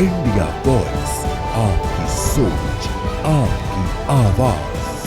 India voice, आपकी सोच, आपकी आवाज।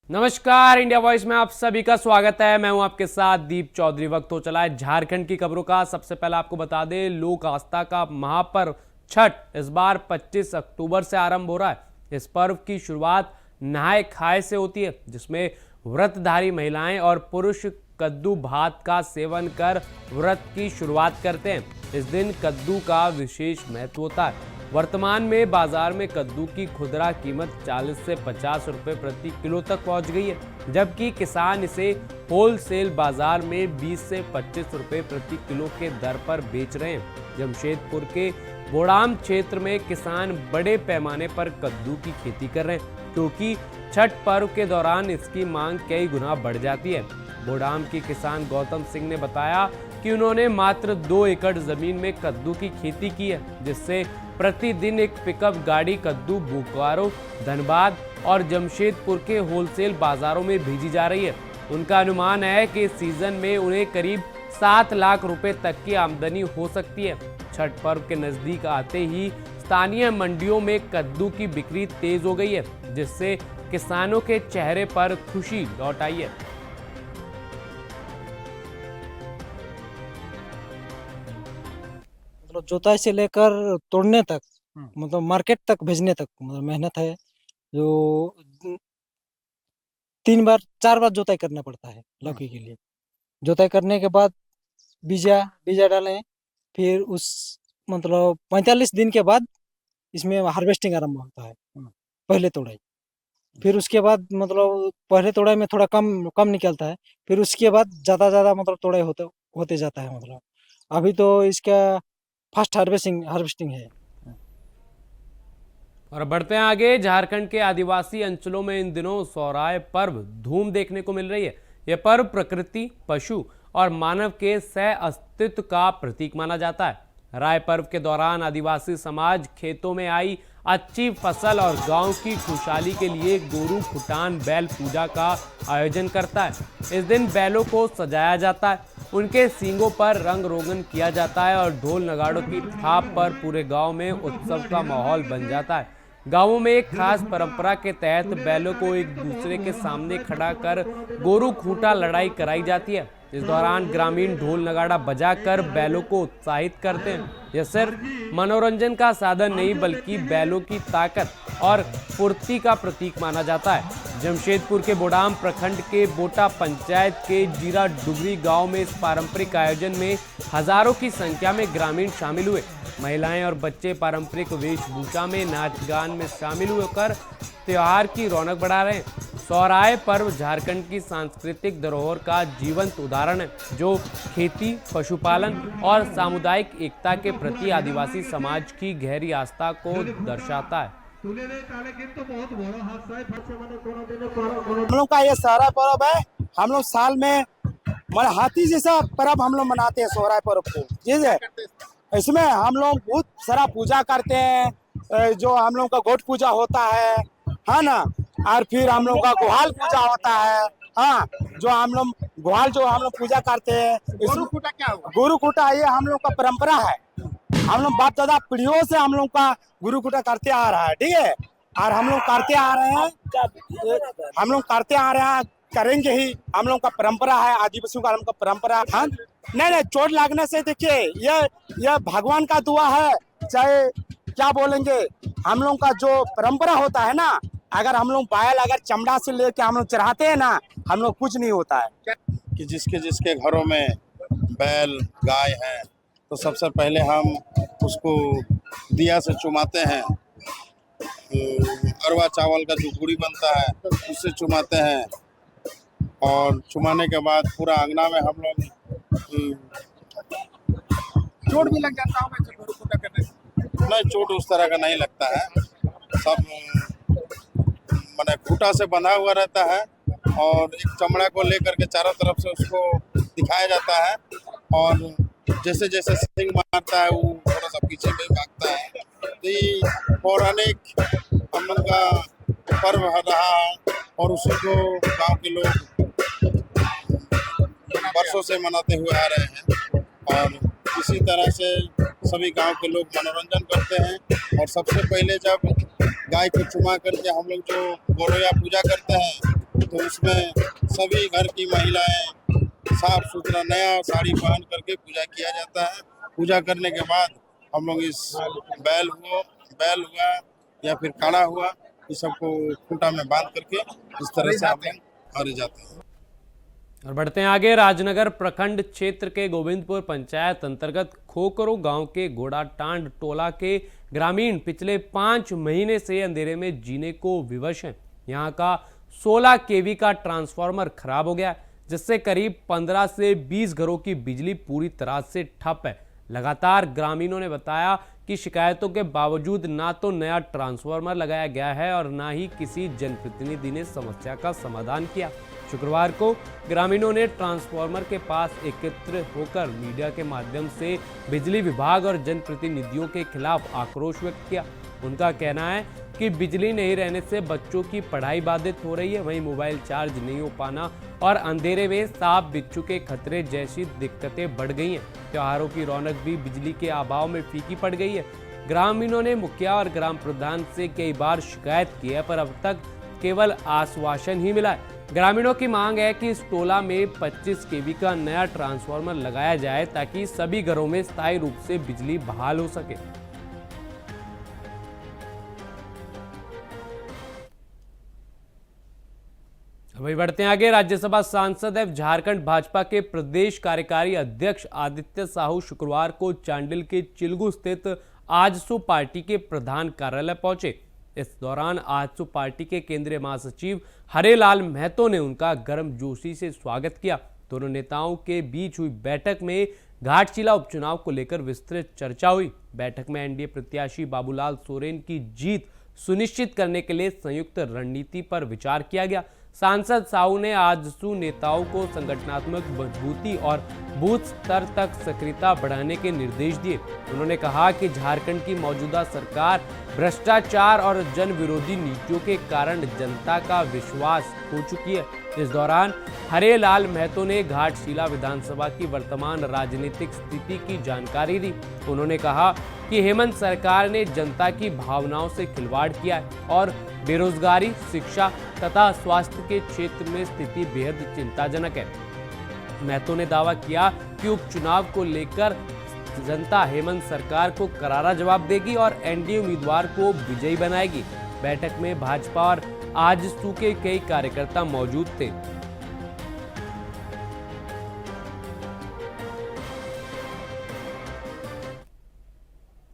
नमस्कार, इंडिया वॉइस में आप सभी का स्वागत है। मैं हूं आपके साथ दीप चौधरी। वक्त हो चला है झारखंड की खबरों का। सबसे पहले आपको बता दें, लोक आस्था का महापर्व छठ इस बार 25 अक्टूबर से आरंभ हो रहा है। इस पर्व की शुरुआत नहाय खाए से होती है, जिसमें व्रतधारी महिलाएं और पुरुष कद्दू भात का सेवन कर व्रत की शुरुआत करते हैं। इस दिन कद्दू का विशेष महत्व होता है। वर्तमान में बाजार में कद्दू की खुदरा कीमत 40 से 50 रुपए प्रति किलो तक पहुंच गई है, जबकि किसान इसे होलसेल बाजार में 20 से 25 रुपए प्रति किलो के दर पर बेच रहे हैं। जमशेदपुर के बोड़ाम क्षेत्र में किसान बड़े पैमाने पर कद्दू की खेती कर रहे हैं, क्योंकि छठ पर्व के दौरान इसकी मांग कई गुना बढ़ जाती है। बोड़ाम के किसान गौतम सिंह ने बताया कि उन्होंने मात्र 2 एकड़ जमीन में कद्दू की खेती की है, जिससे प्रतिदिन एक पिकअप गाड़ी कद्दू बोकारो, धनबाद और जमशेदपुर के होलसेल बाजारों में भेजी जा रही है। उनका अनुमान है कि इस सीजन में उन्हें करीब 7 लाख रुपए तक की आमदनी हो सकती है। छठ पर्व के नजदीक आते ही स्थानीय मंडियों में कद्दू की बिक्री तेज हो गई है, जिससे किसानों के चेहरे पर खुशी लौट आई है। मतलब जोताई से लेकर तोड़ने तक, मतलब मार्केट तक भेजने तक मतलब मेहनत है। जो 3 बार 4 बार जोताई करना पड़ता है लौकी के लिए। जोताई करने के बाद बीजा डालें, फिर उस मतलब 45 दिन के बाद इसमें हार्वेस्टिंग आरंभ होता है, पहले तोड़ाई। फिर उसके बाद मतलब पहले तोड़ाई में थोड़ा कम निकलता है, फिर उसके बाद ज्यादा मतलब तोड़ाई होते जाता है। मतलब अभी तो इसका फास्ट हार्वेस्टिंग है। और बढ़ते हैं आगे। झारखंड के आदिवासी अंचलों में इन दिनों सौराय पर्व धूम देखने को मिल रही है। यह पर्व प्रकृति, पशु और मानव के सह अस्तित्व का प्रतीक माना जाता है। राय पर्व के दौरान आदिवासी समाज खेतों में आई अच्छी फसल और गांव की खुशहाली के लिए गोरू खुटान बैल पूजा का आयोजन करता है। इस दिन बैलों को सजाया जाता है, उनके सींगों पर रंग रोगन किया जाता है और ढोल नगाड़ों की थाप पर पूरे गांव में उत्सव का माहौल बन जाता है। गांवों में एक खास परंपरा के तहत बैलों को एक दूसरे के सामने खड़ा कर गोरू खूंटा लड़ाई कराई जाती है। इस दौरान ग्रामीण ढोल नगाड़ा बजाकर बैलों को उत्साहित करते हैं। यह सिर्फ मनोरंजन का साधन नहीं, बल्कि बैलों की ताकत और फुर्ती का प्रतीक माना जाता है। जमशेदपुर के बोड़ाम प्रखंड के बोटा पंचायत के जीरा डुगरी गांव में इस पारंपरिक आयोजन में हजारों की संख्या में ग्रामीण शामिल हुए। महिलाएं और बच्चे पारंपरिक वेशभूषा में नाच गान में शामिल होकर त्योहार की रौनक बढ़ा रहे हैं। सौराय पर्व झारखंड की सांस्कृतिक धरोहर का जीवंत उदाहरण है, जो खेती, पशुपालन और सामुदायिक एकता के प्रति आदिवासी समाज की गहरी आस्था को दर्शाता है। हम लोग का ये सारा पर्व है। हम लोग साल में हाथी जैसा पर्व हम लोग मनाते हैं सोहराय पर्व को। ठीक है, इसमें हम लोग बहुत सारा पूजा करते हैं। जो हम लोग का गोट पूजा होता है ना, और फिर हम लोग का गुहाल पूजा होता है। हाँ, जो हम लोग पूजा करते हैं। गुरु खूंटा ये हम लोग का परंपरा है। हम लोग बाप दादा पीढ़ियों से हम लोग का गुरु खूंटा करते आ रहा है। ठीक है, और हम लोग करते आ रहे हैं, करेंगे ही। हम लोग का परंपरा है, आदिवासियों का हम लोग का परंपरा। हाँ, नहीं, चोट लगने से देखिए, यह भगवान का दुआ है। चाहे क्या बोलेंगे, हम लोग का जो परंपरा होता है ना, अगर हम लोग अगर चमड़ा से लेके हम लोग चढ़ाते हैं ना, हम लोग कुछ नहीं होता है। कि जिसके घरों में बैल गाय है, तो सबसे पहले हम उसको दिया से चुमाते हैं। अरवा चावल का जो गुड़ी बनता है उससे चुमाते हैं, और चुमाने के बाद पूरा अंगना में हम लोग चोट भी लग जाता है। नहीं, चोट उस तरह का नहीं लगता है। सब माने खूंटा से बंधा हुआ रहता है, और एक चमड़ा को लेकर के चारों तरफ से उसको दिखाया जाता है, और जैसे जैसे सिंह मारता है वो थोड़ा सा पीछे में भागता है। तो ये पौराणिक हम लोग का पर्व रहा है, और उसी को गांव के लोग वर्षों से मनाते हुए आ रहे हैं। और इसी तरह से सभी गांव के लोग मनोरंजन करते हैं। और सबसे पहले जब गाय को चुमा करके हम लोग जो गोरोया पूजा करते हैं तो उसमें सभी घर की महिलाएं साफ सुथरा नया साड़ी पहन करके पूजा किया जाता है। पूजा करने के बाद हम लोग इस बैल हुआ या फिर काड़ा हुआ इस सबको खूंटा में बांध करके इस तरह से हम लोग जाते हैं। और बढ़ते हैं आगे। राजनगर प्रखंड क्षेत्र के गोविंदपुर पंचायत अंतर्गत खोकरो गांव के घोड़ाटांड टोला के ग्रामीण पिछले 5 महीने से अंधेरे में जीने को विवश हैं। यहां का 16 केवी का ट्रांसफार्मर खराब हो गया, जिससे करीब 15 से 20 घरों की बिजली पूरी तरह से ठप है। लगातार ग्रामीणों ने बताया कि शिकायतों के बावजूद ना तो नया ट्रांसफार्मर लगाया गया है और ना ही किसी जनप्रतिनिधि ने समस्या का समाधान किया। शुक्रवार को ग्रामीणों ने ट्रांसफार्मर के पास एकत्र होकर मीडिया के माध्यम से बिजली विभाग और जनप्रतिनिधियों के खिलाफ आक्रोश व्यक्त किया। उनका कहना है कि बिजली नहीं रहने से बच्चों की पढ़ाई बाधित हो रही है, वहीं मोबाइल चार्ज नहीं हो पाना और अंधेरे में सांप बिच्छू के खतरे जैसी दिक्कतें बढ़ गई हैं। त्योहारों की रौनक भी बिजली के अभाव में फीकी पड़ गई है। ग्रामीणों ने मुखिया और ग्राम प्रधान से कई बार शिकायत की है, पर अब तक केवल आश्वासन ही मिला है। ग्रामीणों की मांग है कि इस टोला में 25 केवी का नया ट्रांसफार्मर लगाया जाए ताकि सभी घरों में स्थायी रूप से बिजली बहाल हो सके। वहीं बढ़ते हैं आगे। राज्यसभा सांसद एवं झारखंड भाजपा के प्रदेश कार्यकारी अध्यक्ष आदित्य साहू शुक्रवार को चांडिल के चिलगू स्थित आजसू पार्टी के प्रधान कार्यालय पहुंचे। इस दौरान आजसू पार्टी के केंद्रीय महासचिव हरेलाल महतो ने उनका गर्मजोशी से स्वागत किया। दोनों नेताओं के बीच हुई बैठक में घाटशिला उपचुनाव को लेकर विस्तृत चर्चा हुई। बैठक में एनडीए प्रत्याशी बाबूलाल सोरेन की जीत सुनिश्चित करने के लिए संयुक्त रणनीति पर विचार किया गया। सांसद साहू ने आजसू नेताओं को संगठनात्मक मजबूती और बूथ स्तर तक सक्रियता बढ़ाने के निर्देश दिए। उन्होंने कहा कि झारखंड की मौजूदा सरकार भ्रष्टाचार और जन विरोधी नीतियों के कारण जनता का विश्वास खो चुकी है। इस दौरान हरेलाल महतो ने घाटशिला विधानसभा की वर्तमान राजनीतिक स्थिति की जानकारी दी। उन्होंने कहा कि हेमंत सरकार ने जनता की भावनाओं से खिलवाड़ किया है और बेरोजगारी, शिक्षा तथा स्वास्थ्य के क्षेत्र में स्थिति बेहद चिंताजनक है। महतो ने दावा किया कि उपचुनाव को लेकर जनता हेमंत सरकार को करारा जवाब देगी और एनडीए उम्मीदवार को विजयी बनाएगी। बैठक में भाजपा और आजसू के कई कार्यकर्ता मौजूद थे।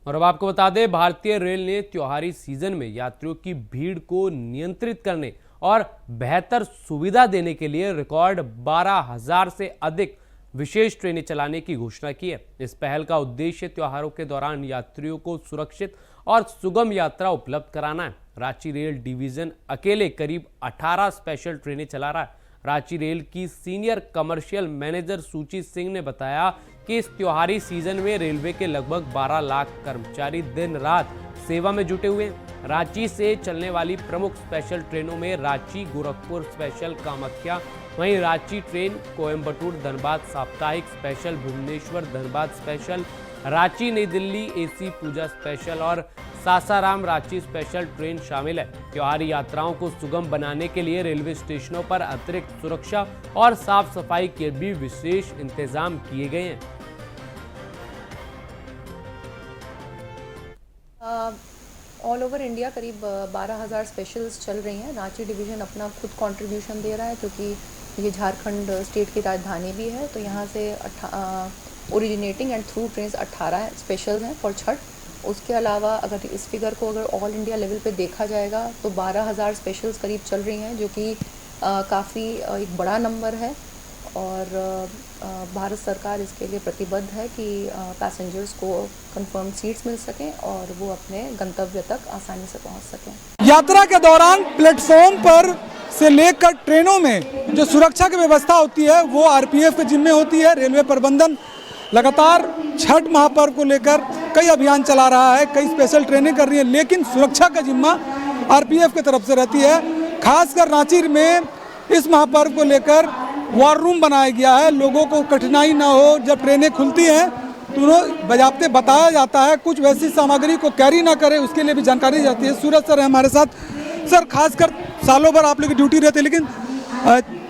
और अब आपको बता दें, भारतीय रेल ने त्योहारी सीजन में यात्रियों की भीड़ को नियंत्रित करने और बेहतर सुविधा देने के लिए रिकॉर्ड 12,000 से अधिक विशेष ट्रेनें चलाने की घोषणा की है। इस पहल का उद्देश्य त्योहारों के दौरान यात्रियों को सुरक्षित और सुगम यात्रा उपलब्ध कराना है। रांची रेल डिवीजन अकेले करीब 18 स्पेशल ट्रेनें चला रहा है। रांची रेल की सीनियर कमर्शियल मैनेजर सूची सिंह ने बताया कि इस त्योहारी सीजन में रेलवे के लगभग 12 लाख कर्मचारी दिन रात सेवा में जुटे हुए हैं। रांची से चलने वाली प्रमुख स्पेशल ट्रेनों में रांची गोरखपुर स्पेशल कामाख्या, वहीं रांची ट्रेन कोयम्बटूर धनबाद साप्ताहिक स्पेशल, भुवनेश्वर धनबाद स्पेशल, रांची नई दिल्ली एसी पूजा स्पेशल और सासाराम रांची स्पेशल ट्रेन शामिल है। त्योहारी यात्राओं को सुगम बनाने के लिए रेलवे स्टेशनों पर अतिरिक्त सुरक्षा और साफ सफाई के भी विशेष इंतजाम किए गए हैं। ऑल ओवर इंडिया करीब 12,000 स्पेशल्स चल रही हैं। रांची डिवीज़न अपना खुद कंट्रीब्यूशन दे रहा है क्योंकि ये झारखंड स्टेट की राजधानी भी है, तो यहाँ से originating and through train 18 specials हैं फॉर छठ। उसके अलावा अगर इस फिगर को अगर ऑल इंडिया लेवल पे देखा जाएगा तो 12,000 स्पेशल्स करीब चल रही हैं, जो कि काफ़ी एक बड़ा नंबर है और भारत सरकार इसके लिए प्रतिबद्ध है कि पैसेंजर्स को कंफर्म सीट्स मिल सकें और वो अपने गंतव्य तक आसानी से पहुंच सकें। यात्रा के दौरान प्लेटफॉर्म पर से लेकर ट्रेनों में जो सुरक्षा की व्यवस्था होती है वो आरपीएफ के जिम्मे होती है। रेलवे प्रबंधन लगातार छठ महापर्व को लेकर कई अभियान चला रहा है, कई स्पेशल ट्रेनिंग कर रही है, लेकिन सुरक्षा का जिम्मा आरपीएफ की तरफ से रहती है। खासकर रांची में इस महापर्व को लेकर वॉर रूम बनाया गया है। लोगों को कठिनाई ना हो, जब ट्रेनें खुलती हैं उन्हें बजाते बताया जाता है, कुछ वैसी सामग्री को कैरी ना करे उसके लिए भी जानकारी दी जाती है। सूरज सर है हमारे साथ। सर, खासकर सालों भर आप लोग की ड्यूटी रहती है, लेकिन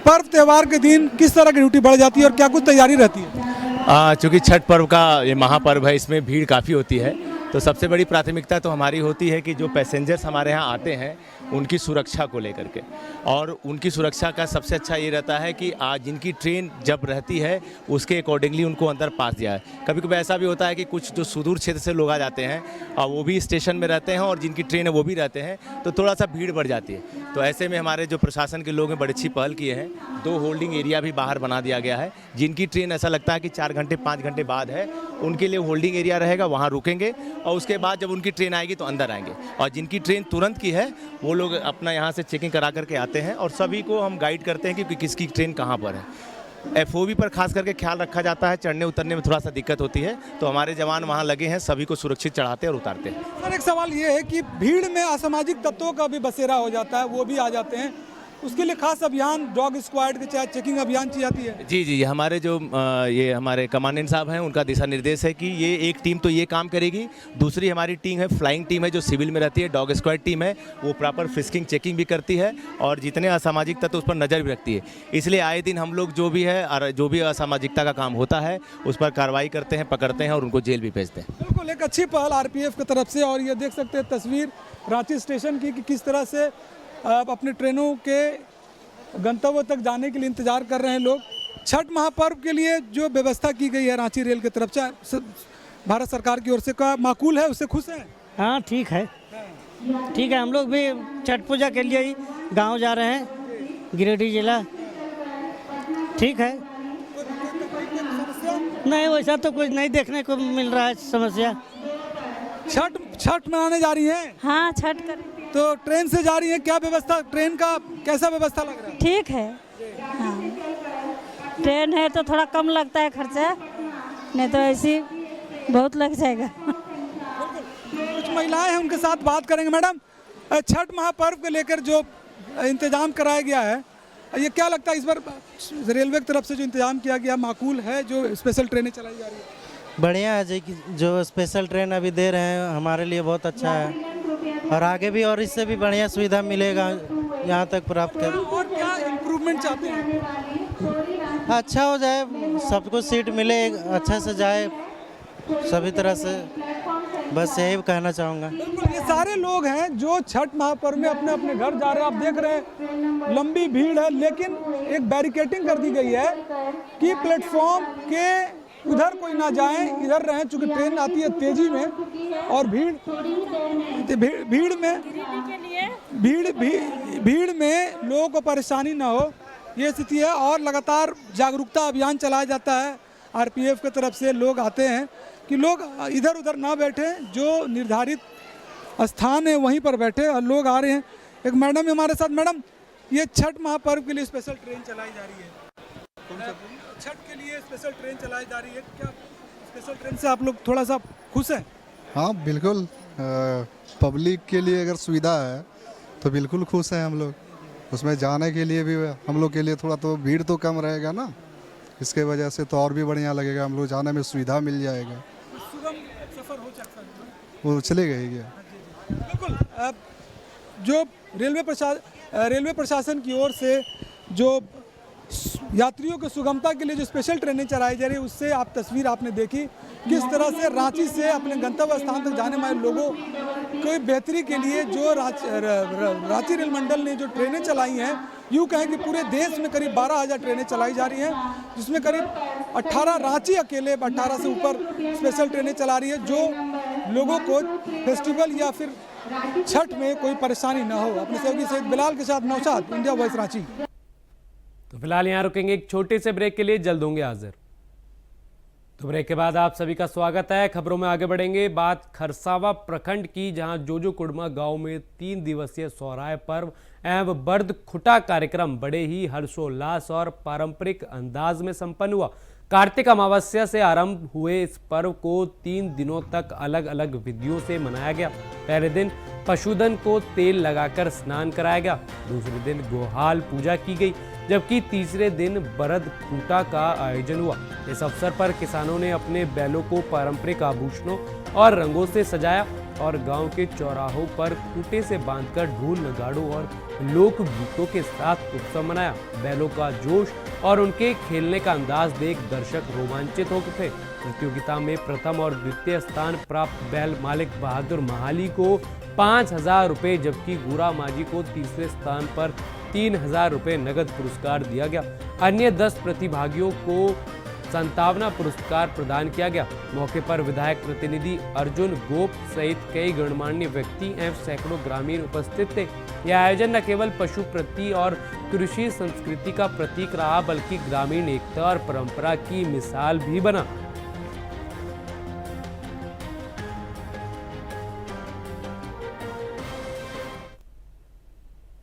पर्व त्यौहार के दिन किस तरह की ड्यूटी बढ़ जाती है और क्या कुछ तैयारी रहती है? चूँकि छठ पर्व का ये महापर्व है, इसमें भीड़ काफ़ी होती है, तो सबसे बड़ी प्राथमिकता तो हमारी होती है कि जो पैसेंजर्स हमारे यहाँ आते हैं उनकी सुरक्षा को लेकर के, और उनकी सुरक्षा का सबसे अच्छा ये रहता है कि आज जिनकी ट्रेन जब रहती है उसके अकॉर्डिंगली उनको अंदर पास दिया है। कभी कभी ऐसा भी होता है कि कुछ जो सुदूर क्षेत्र से लोग आ जाते हैं और वो भी स्टेशन में रहते हैं और जिनकी ट्रेन है वो भी रहते हैं, तो थोड़ा सा भीड़ बढ़ जाती है। तो ऐसे में हमारे जो प्रशासन के लोग हैं बड़ी अच्छी पहल किए हैं। 2 होल्डिंग एरिया भी बाहर बना दिया गया है। जिनकी ट्रेन ऐसा लगता है कि 4 घंटे 5 घंटे बाद है, उनके लिए होल्डिंग एरिया रहेगा, वहाँ रुकेंगे और उसके बाद जब उनकी ट्रेन आएगी तो अंदर आएंगे। और जिनकी ट्रेन तुरंत की है वो लोग अपना यहाँ से चेकिंग करा करके आते हैं और सभी को हम गाइड करते हैं कि किसकी ट्रेन कहाँ पर है। FOB पर खास करके ख्याल रखा जाता है, चढ़ने उतरने में थोड़ा सा दिक्कत होती है, तो हमारे जवान वहाँ लगे हैं, सभी को सुरक्षित चढ़ाते और उतारते हैं। सर, एक सवाल ये है कि भीड़ में असामाजिक तत्वों का भी बसेरा हो जाता है, वो भी आ जाते हैं, उसके लिए खास अभियान डॉग स्क्वाड के चाहे चेकिंग अभियान की जाती है? जी, हमारे जो ये हमारे कमांडेंट साहब हैं उनका दिशा निर्देश है कि ये एक टीम तो ये काम करेगी, दूसरी हमारी टीम है फ्लाइंग टीम है जो सिविल में रहती है, डॉग स्क्वाड टीम है वो प्रॉपर फिस्किंग चेकिंग भी करती है और जितने असामाजिक तत्व उस पर नज़र भी रखती है। इसलिए आए दिन हम लोग जो भी है और जो भी असामाजिकता का काम होता है उस पर कार्रवाई करते हैं, पकड़ते हैं और उनको जेल भी भेजते हैं। बिल्कुल, एक अच्छी पहल RPF की तरफ से। और ये देख सकते हैं तस्वीर रांची स्टेशन की कि किस तरह से अपने ट्रेनों के गंतव्य तक जाने के लिए इंतजार कर रहे हैं लोग। छठ महापर्व के लिए जो व्यवस्था की गई है रांची रेल की तरफ से, भारत सरकार की ओर से, का माकूल है, उससे खुश है? हाँ, ठीक है, ठीक है। हम लोग भी छठ पूजा के लिए ही गांव जा रहे हैं, गिरिडीह जिला। ठीक है, नहीं वैसा तो कुछ नहीं देखने को मिल रहा है समस्या। छठ मनाने जा रही हैं? हाँ, छठ कर। तो ट्रेन से जा रही है, क्या व्यवस्था, ट्रेन का कैसा व्यवस्था लग रहा है? ठीक है, हाँ। ट्रेन है तो थोड़ा कम लगता है खर्चा, नहीं तो ऐसी बहुत लग जाएगा। कुछ महिलाएं हैं, उनके साथ बात करेंगे। मैडम, छठ महापर्व को लेकर जो इंतजाम कराया गया है, ये क्या लगता है इस बार रेलवे की तरफ से जो इंतजाम किया गया माकूल है, जो स्पेशल ट्रेनें चलाई जा रही है? बढ़िया है जो स्पेशल ट्रेन अभी दे रहे हैं, हमारे लिए बहुत अच्छा है और आगे भी और इससे भी बढ़िया सुविधा मिलेगा यहाँ तक प्राप्त कर। और क्या इम्प्रूवमेंट चाहते हैं? अच्छा हो जाए, सबको सीट मिले, अच्छा से जाए सभी तरह से, बस यही कहना चाहूँगा। बिल्कुल, ये सारे लोग हैं जो छठ महापर्व में अपने अपने घर जा रहे हैं। आप देख रहे हैं लंबी भीड़ है, लेकिन एक बैरिकेटिंग कर दी गई है कि प्लेटफॉर्म के उधर कोई ना जाए, इधर रहें, चूँकि ट्रेन आती है तेजी में और भीड़ में लोगों को परेशानी ना हो, ये स्थिति है। और लगातार जागरूकता अभियान चलाया जाता है RPF की तरफ से। लोग आते हैं कि लोग इधर उधर ना बैठे, जो निर्धारित स्थान है वहीं पर बैठे, और लोग आ रहे हैं। एक मैडम हमारे साथ। मैडम, ये छठ महापर्व के लिए स्पेशल ट्रेन चलाई जा रही है, छठ के लिए स्पेशल ट्रेन चलाई जा रही है, क्या स्पेशल ट्रेन से आप लोग थोड़ा सा खुश हैं? हाँ बिल्कुल, पब्लिक के लिए अगर सुविधा है तो बिल्कुल खुश हैं हम लोग। उसमें जाने के लिए भी हम लोग के लिए थोड़ा तो भीड़ तो कम रहेगा ना, इसके वजह से तो और भी बढ़िया लगेगा, हम लोग जाने में सुविधा मिल जाएगा, सुगम सफर हो सकता है, वो चले गए क्या? बिल्कुल। जो रेलवे प्रशासन की ओर से जो यात्रियों की सुगमता के लिए जो स्पेशल ट्रेनें चलाई जा रही है, उससे आप तस्वीर आपने देखी किस तरह से रांची से अपने गंतव्य स्थान तक जाने वाले लोगों को बेहतरी के लिए जो रांची रेल मंडल ने जो ट्रेनें चलाई हैं, यूँ कहें कि पूरे देश में करीब 12,000 ट्रेनें चलाई जा रही हैं, जिसमें करीब 18 रांची अकेले 18 से ऊपर स्पेशल ट्रेनें चला रही है, जो लोगों को फेस्टिवल या फिर छठ में कोई परेशानी ना हो। अपने सहयोगी सैयद बिलाल के साथ नौशाद, इंडिया वॉइस रांची। तो फिलहाल यहाँ रुकेंगे एक छोटे से ब्रेक के लिए, जल्द होंगे हाजिर। तो ब्रेक के बाद आप सभी का स्वागत है। खबरों में आगे बढ़ेंगे। बात खरसावा प्रखंड की, जहां जोजो कुड़मा गांव में 3 दिवसीय सोहराय पर्व एवं बर्द खुटा कार्यक्रम बड़े ही हर्षोल्लास और पारंपरिक अंदाज में संपन्न हुआ। कार्तिक अमावस्या से आरंभ हुए इस पर्व को 3 दिनों तक अलग अलग विधियों से मनाया गया। पहले दिन पशुधन को तेल लगाकर स्नान कराया गया, दूसरे दिन गोहाल पूजा की गई, जबकि तीसरे दिन बरद खूटा का आयोजन हुआ। इस अवसर पर किसानों ने अपने बैलों को पारंपरिक आभूषणों और रंगों से सजाया और गांव के चौराहों पर खूंटे से बांधकर ढोल नगाड़ों और लोक गीतों के साथ उत्सव मनाया। बैलों का जोश और उनके खेलने का अंदाज देख दर्शक रोमांचित हो उठे। प्रतियोगिता में प्रथम और द्वितीय स्थान प्राप्त बैल मालिक बहादुर महाली को 5,000 रुपए, जबकि गोरा माझी को तीसरे स्थान पर 3,000 रुपए नगद पुरस्कार दिया गया। अन्य 10 प्रतिभागियों को संतावना पुरस्कार प्रदान किया गया। मौके पर विधायक प्रतिनिधि अर्जुन गोप सहित कई गणमान्य व्यक्ति एवं सैकड़ों ग्रामीण उपस्थित थे। यह आयोजन न केवल पशु प्रति और कृषि संस्कृति का प्रतीक रहा, बल्कि ग्रामीण एकता और परंपरा की मिसाल भी बना।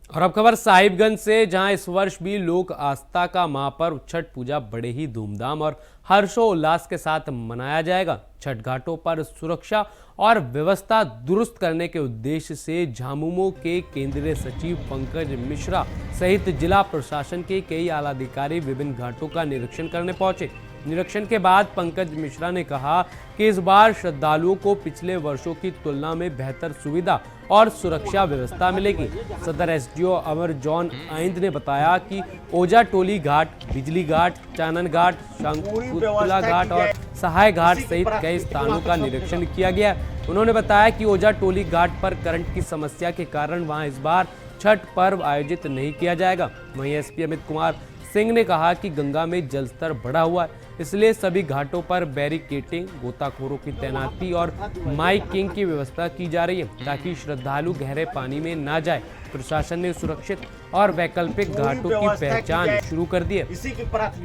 और अब खबर साहिबगंज से, जहां इस वर्ष भी लोक आस्था का महापर्व छठ पूजा बड़े ही धूमधाम और हर्षोल्लास के साथ मनाया जाएगा। छठ घाटों पर सुरक्षा और व्यवस्था दुरुस्त करने के उद्देश्य से झामुमो के केंद्रीय सचिव पंकज मिश्रा सहित जिला प्रशासन के कई आला अधिकारी विभिन्न घाटों का निरीक्षण करने पहुंचे। निरीक्षण के बाद पंकज मिश्रा ने कहा कि इस बार श्रद्धालुओं को पिछले वर्षों की तुलना में बेहतर सुविधा और सुरक्षा व्यवस्था मिलेगी। सदर एसडीओ अमर जॉन आइंद ने बताया कि ओजा टोली घाट, बिजली घाट, चानन घाट, शंकुतला घाट और सहाय घाट सहित कई स्थानों का निरीक्षण किया गया। उन्होंने बताया कि ओजा टोली घाट पर करंट की समस्या के कारण वहां इस बार छठ पर्व आयोजित नहीं किया जाएगा। वहीं एसपी अमित कुमार सिंह ने कहा कि गंगा में जलस्तर बढ़ा हुआ है, इसलिए सभी घाटों पर बैरिकेटिंग, गोताखोरों की तैनाती और माइकिंग की व्यवस्था की जा रही है, ताकि श्रद्धालु गहरे पानी में ना जाए। प्रशासन ने सुरक्षित और वैकल्पिक घाटों की पहचान शुरू कर दी है।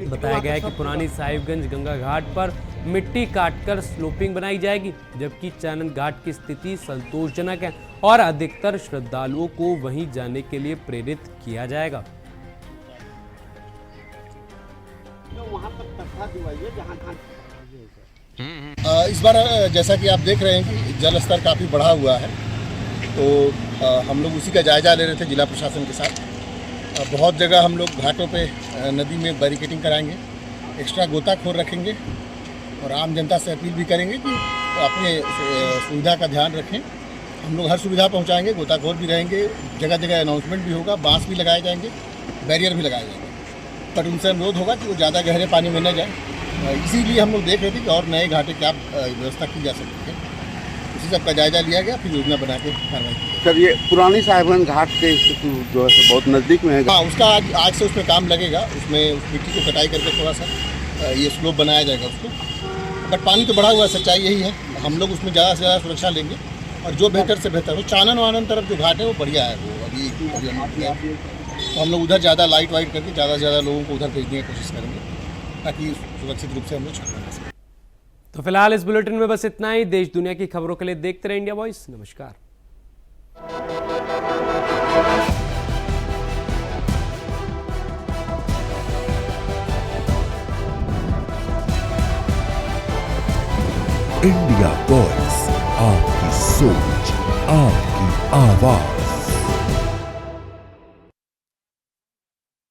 बताया गया है कि पुरानी साहिबगंज गंगा घाट पर मिट्टी काटकर स्लोपिंग बनाई जाएगी, जबकि चानन घाट की स्थिति संतोषजनक है और अधिकतर श्रद्धालुओं को वहीं जाने के लिए प्रेरित किया जाएगा। इस बार जैसा कि आप देख रहे हैं कि जल स्तर काफ़ी बढ़ा हुआ है, तो हम लोग उसी का जायजा ले रहे थे जिला प्रशासन के साथ। बहुत जगह हम लोग घाटों पे नदी में बैरिकेटिंग कराएंगे, एक्स्ट्रा गोताखोर रखेंगे और आम जनता से अपील भी करेंगे कि अपने सुविधा का ध्यान रखें। हम लोग हर सुविधा पहुंचाएंगे, गोताखोर भी रहेंगे, जगह जगह अनाउंसमेंट भी होगा, बांस भी लगाए जाएंगे, बैरियर भी लगाए जाएंगे, पर उनसे अनुरोध होगा कि वो ज़्यादा गहरे पानी में न जाए। इसीलिए हम लोग देख रहे थे कि और नए घाटे क्या व्यवस्था की जा सकती है। इसी सब का जायजा लिया गया, फिर योजना बना के कार्रवाई की। सर, ये पुरानी साहिबगंज घाट के जो है बहुत नज़दीक में है। हाँ, उसका आज से उस पर काम लगेगा। उसमें उस मिट्टी को कटाई करके थोड़ा सा ये स्लोप बनाया जाएगा उसको। बट पानी तो बढ़ा हुआ है, सच्चाई यही है। हम लोग उसमें ज़्यादा से ज़्यादा सुरक्षा लेंगे और जो बेहतर से बेहतर हो। चानन वानन तरफ जो घाट है वो बढ़िया है, वो अभी तो हम लोग उधर ज़्यादा लाइट वाइट करके ज़्यादा से ज़्यादा लोगों को उधर भेजने की कोशिश करेंगे, ताकि सुरक्षित रूप से हम लोग छठ मना सकें। तो फिलहाल इस बुलेटिन में बस इतना ही। देश दुनिया की खबरों के लिए देखते रहे इंडिया वॉइस। नमस्कार। इंडिया वॉइस, आपकी सोच, आपकी आवाज।